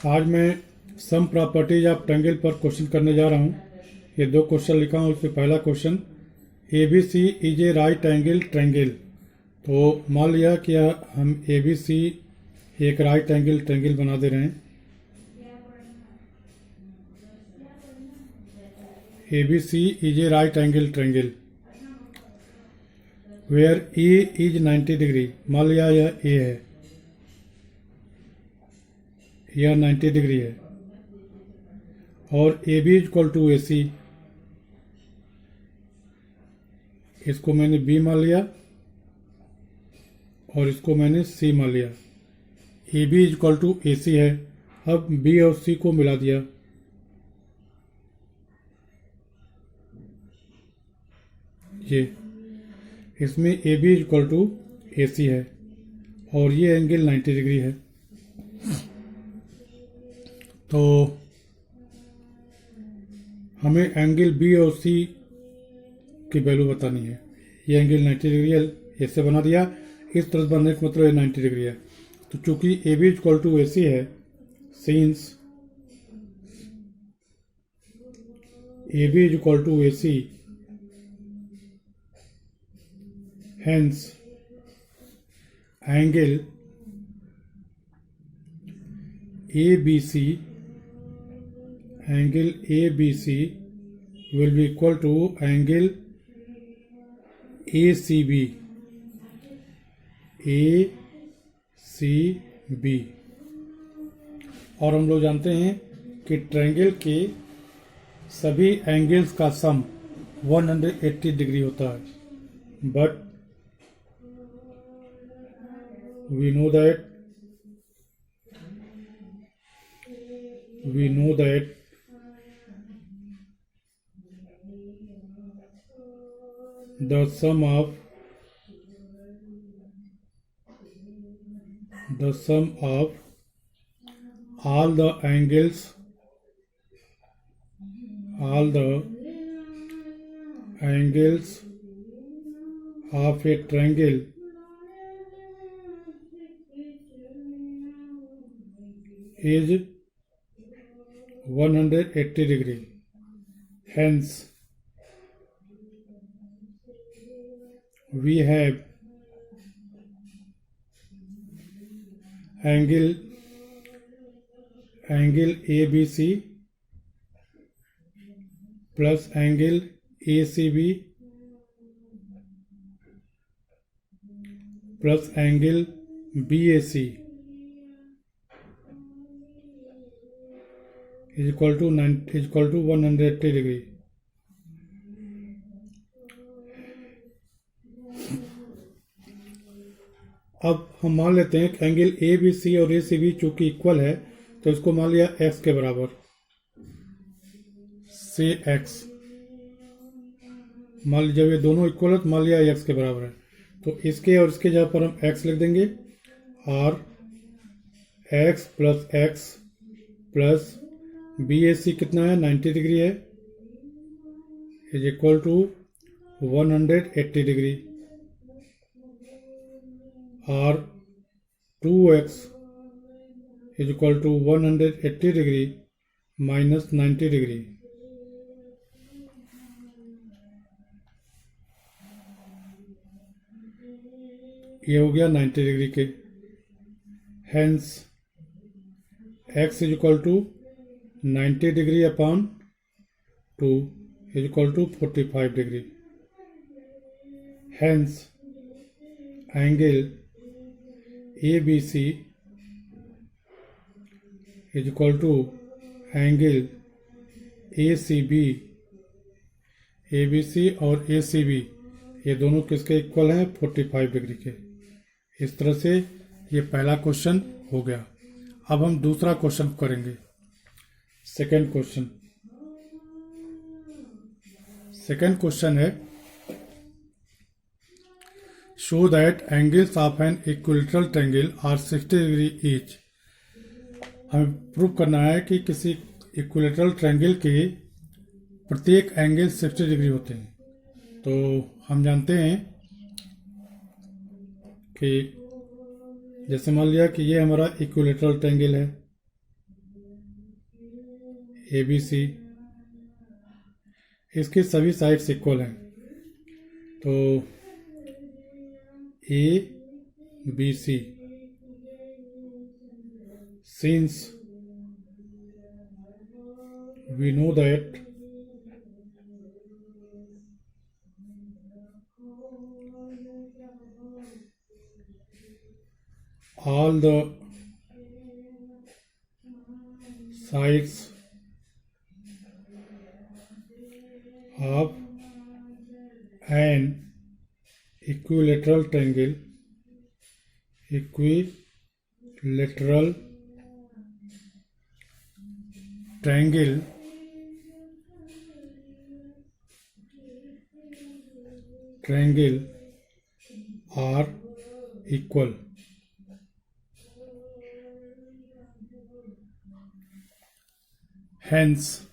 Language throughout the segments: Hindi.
आज मैं सम प्रॉपर्टीज ऑफ ट्रायंगल पर क्वेश्चन करने जा रहा हूँ। ये दो क्वेश्चन लिखा हूँ। उसमें पहला question A B C is a right angle triangle. तो मान लिया कि हम ए बी सी एक राइट एंगल ट्रायंगल बना दे रहे हैं। A B C is a right angle triangle where A is 90 degree. मान लिया यह ए है, यह 90 डिग्री है और ए बी इक्वल टू ए सी। इसको मैंने बी मान लिया और इसको मैंने सी मान लिया। ए B equal to A C है। अब बी और सी को मिला दिया। ये इसमें ए B equal to A C है और ये एंगल 90 डिग्री है। तो हमें एंगल बी और सी की वैल्यू बतानी है। ये एंगल 90 डिग्री है, ऐसे बना दिया। इस तरह बनने का मतलब ये 90 डिग्री है। तो चूंकि A B equal to A C है, since A B equal to A C, hence angle ABC will be equal to angle ACB। और हम लोग जानते हैं कि ट्रायंगल के सभी एंगल्स का सम 180 डिग्री होता है। But we know that the sum of all the angles of a triangle is 180 degree। Hence we have angle ABC plus angle ACB plus angle BAC is equal to 180 degree। अब हम मान लेते हैं कि एंगल ए बी सी और ए सी बी चूंकि इक्वल है, तो इसको मान लिया एक्स के बराबर, से एक्स। मान लीजिए जब ये दोनों इक्वल है तो मान लिया एक्स के बराबर है, तो इसके और इसके जगह पर हम एक्स लिख देंगे। और एक्स प्लस बी ए सी कितना है, 90 डिग्री है, इज इक्वल टू 180 डिग्री। और 2x is equal to 180 degree minus 90 degree. ये हो गया 90 डिग्री के। Hence x is equal to 90 degree upon 2 is equal to 45 degree. Hence angle ABC is equal to angle ACB। ABC और ACB ये दोनों किसके इक्वल हैं, 45 डिग्री के। इस तरह से ये पहला क्वेश्चन हो गया। अब हम दूसरा क्वेश्चन करेंगे। सेकंड क्वेश्चन है show that angles of an equilateral triangle are 60 degree each. हमें प्रूव करना है कि किसी इक्विलैटरल ट्रायंगल के प्रत्येक एंगल 60 डिग्री होते हैं। तो हम जानते हैं कि जैसे मान लिया कि ये हमारा इक्विलैटरल ट्रायंगल है, ABC, इसके सभी साइड्स इक्वल हैं, तो ABC, since we know that all the sides of an equilateral triangle are equal. Hence,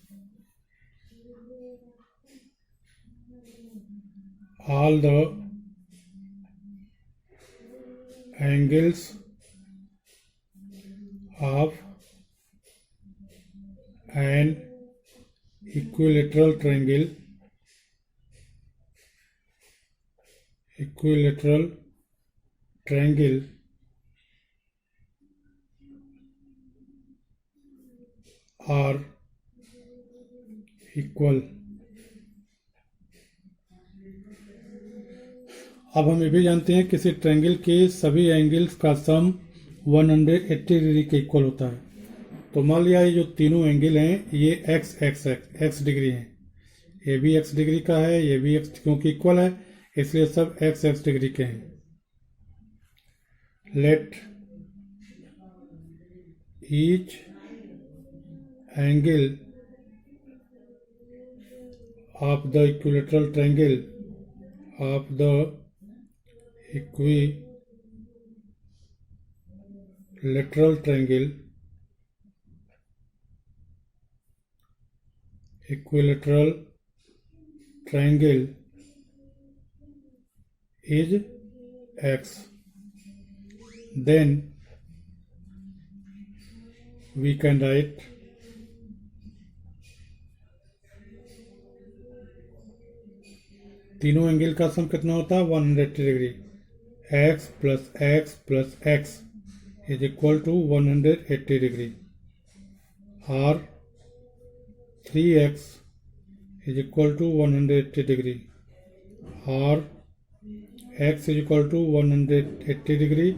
all the angles of an equilateral triangle are equal. अब हम ये भी जानते हैं किसी ट्रायंगल के सभी एंगल्स का सम 180 डिग्री के इक्वल होता है। तो मान लिया ये जो तीनों एंगल हैं ये x डिग्री हैं, ये भी x डिग्री का है, ये भी x, क्योंकि इक्वल है इसलिए सब x डिग्री के हैं। Let each angle of the equilateral triangle of the equilateral triangle is x. Then we can write तीनों एंगल का सम कितना होता है 180 degree. x plus x plus x is equal to 180 degree, और 3x is equal to 180 degree, और x is equal to 180 degree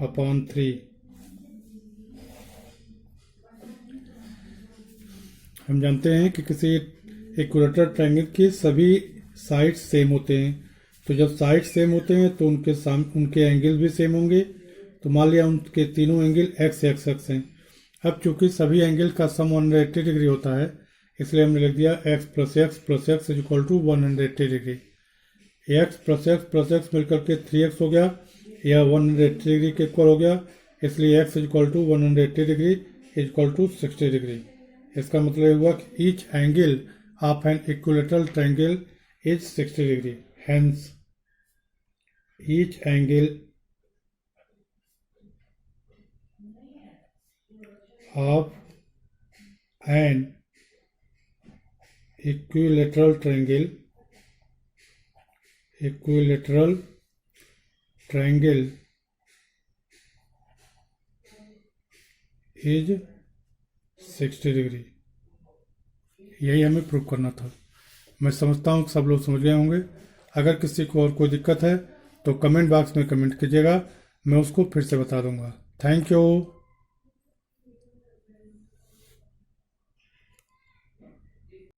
upon 3। हम जानते हैं कि किसी इक्विलैटरल ट्रायंगल के सभी साइड्स सेम होते हैं, तो जब साइड सेम होते हैं तो उनके एंगल भी सेम होंगे। तो मान लिया उनके तीनों एंगल x हैं। अब चूंकि सभी एंगल का सम 180 डिग्री होता है इसलिए हमने लिख दिया x plus x is equal to 180 degree. x plus x मिलकर के 3x हो गया, यह 180 डिग्री के इक्वल हो गया, इसलिए x is equal to 180 degree is equal to 60 degree. इसका मतलब हुआ कि each angle of an equilateral triangle is 60 degree. Hence, each angle of an equilateral triangle is 60 degree. यही हमें प्रूव करना था। मैं समझता हूँ सब लोग समझ गए होंगे। अगर किसी को और कोई दिक्कत है तो कमेंट बॉक्स में कमेंट कीजिएगा, मैं उसको फिर से बता दूंगा। Thank you.